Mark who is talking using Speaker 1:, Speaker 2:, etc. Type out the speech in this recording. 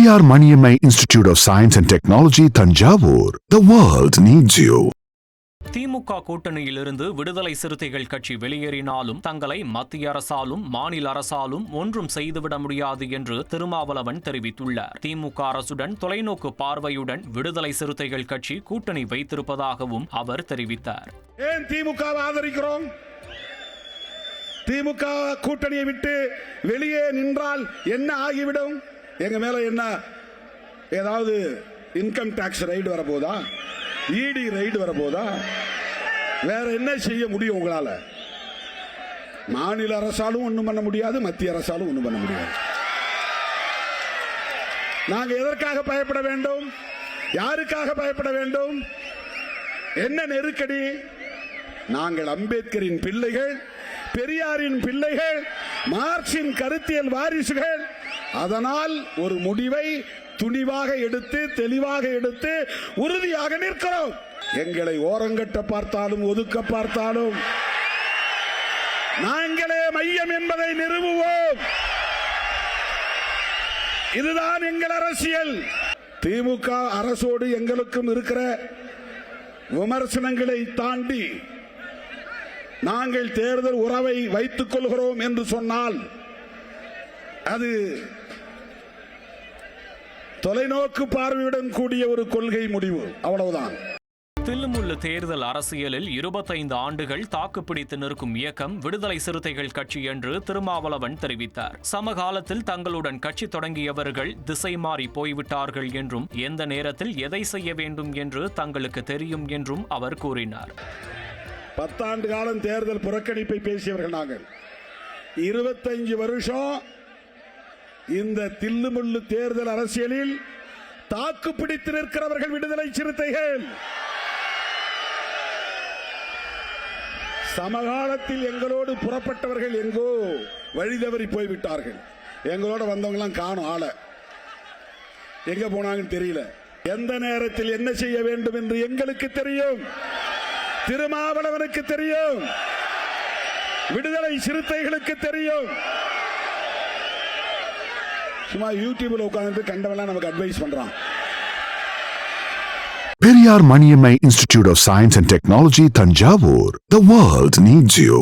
Speaker 1: Periyar Maniammai Institute of Science and Technology, Thanjavur. The world needs you.
Speaker 2: திமுக கூட்டணியிலிருந்து விடுதலை சிறுத்தைகள் கட்சி வெளியேறினாலும் தங்களை மத்திய அரசாலும் மாநில அரசாலும் ஒன்றும் செய்துவிட முடியாது என்று திருமாவளவன் தெரிவித்துள்ளார். திமுக அரசுடன் தொலைநோக்கு பார்வையுடன் விடுதலை சிறுத்தைகள் கட்சி கூட்டணி வைத்திருப்பதாகவும் அவர் தெரிவித்தார்.
Speaker 3: ஏன் திமுக ஆதரிக்கிறோம்? திமுக கூட்டணியை விட்டு வெளியே நின்றால் என்ன ஆகிவிடும்? எங்க மேல என்ன ஏதாவது இன்கம் டாக்ஸ் ரைடு வரப்போதா? இடி ரைடு வரப்போதா? வேற என்ன செய்ய முடியும் உங்களால? மாநில அரசாலும் ஒண்ணும் பண்ண முடியாது, மத்திய அரசாலும் ஒண்ணும் பண்ண முடியாது. நாங்க எதற்காக பயப்பட வேண்டும்? யாருக்காக பயப்பட வேண்டும்? என்ன நெருக்கடி? நாங்கள் அம்பேத்கரின் பிள்ளைகள், பெரியாரின் பிள்ளைகள், மார்க்சின் கருத்தியல் வாரிசுகள். அதனால் ஒரு முடிவை துணிவாக எடுத்து, தெளிவாக எடுத்து, உறுதியாக நிற்கிறோம். எங்களை ஓரங்கட்ட பார்த்தாலும் ஒதுக்க பார்த்தாலும் நாங்களே மையம் என்பதை நிறுவுவோம். இதுதான் எங்கள் அரசியல். திமுக அரசோடு எங்களுக்கும் இருக்கிற விமர்சனங்களை தாண்டி நாங்கள் தேர்தல் உறவை வைத்துக் கொள்கிறோம் என்று சொன்னால் அது தொலைநோக்கு பார்வையுடன் கூடிய ஒரு கொள்கை முடிவு, அவ்வளவுதான்.
Speaker 2: தில்லுமுல்லு தேர்தல் அரசியலில் 25 ஆண்டுகள் தாக்குப்பிடித்து நிற்கும் இயக்கம் விடுதலை சிறுத்தைகள் கட்சி என்று திருமாவளவன் தெரிவித்தார். சமகாலத்தில் தங்களுடன் கட்சி தொடங்கியவர்கள் திசை மாறி போய்விட்டார்கள் என்றும் எந்த நேரத்தில் எதை செய்ய வேண்டும் என்று தங்களுக்கு தெரியும் என்றும் அவர் கூறினார்.
Speaker 3: 10 ஆண்டு காலம் தேர்தல் புறக்கணிப்பை பேசியவர்கள் நாங்கள். 25 வருஷம் இந்த தில்லுமுல்லு தேர்தல் அரசியலில் தாக்கு பிடித்து நிற்கிறவர்கள் விடுதலை சிறுத்தைகள். சமகாலத்தில் எங்களோடு புறப்பட்டவர்கள் எங்கோ வழிதவறி போய்விட்டார்கள். எங்களோட வந்தவங்க எல்லாம் காணும் ஆள, எங்க போனாங்கன்னு தெரியல. எந்த நேரத்தில் என்ன செய்ய வேண்டும் என்று எங்களுக்கு தெரியும், திருமாவளவனுக்கு தெரியும், விடுதலை சிறுத்தைகளுக்கு தெரியும். சும்மா யூடியூப்ல உட்கார்ந்து கண்டவெல்லாம் நமக்கு அட்வைஸ் பண்றான்.
Speaker 1: Periyar Maniammai Institute of Science and Technology, Thanjavur. The world needs you.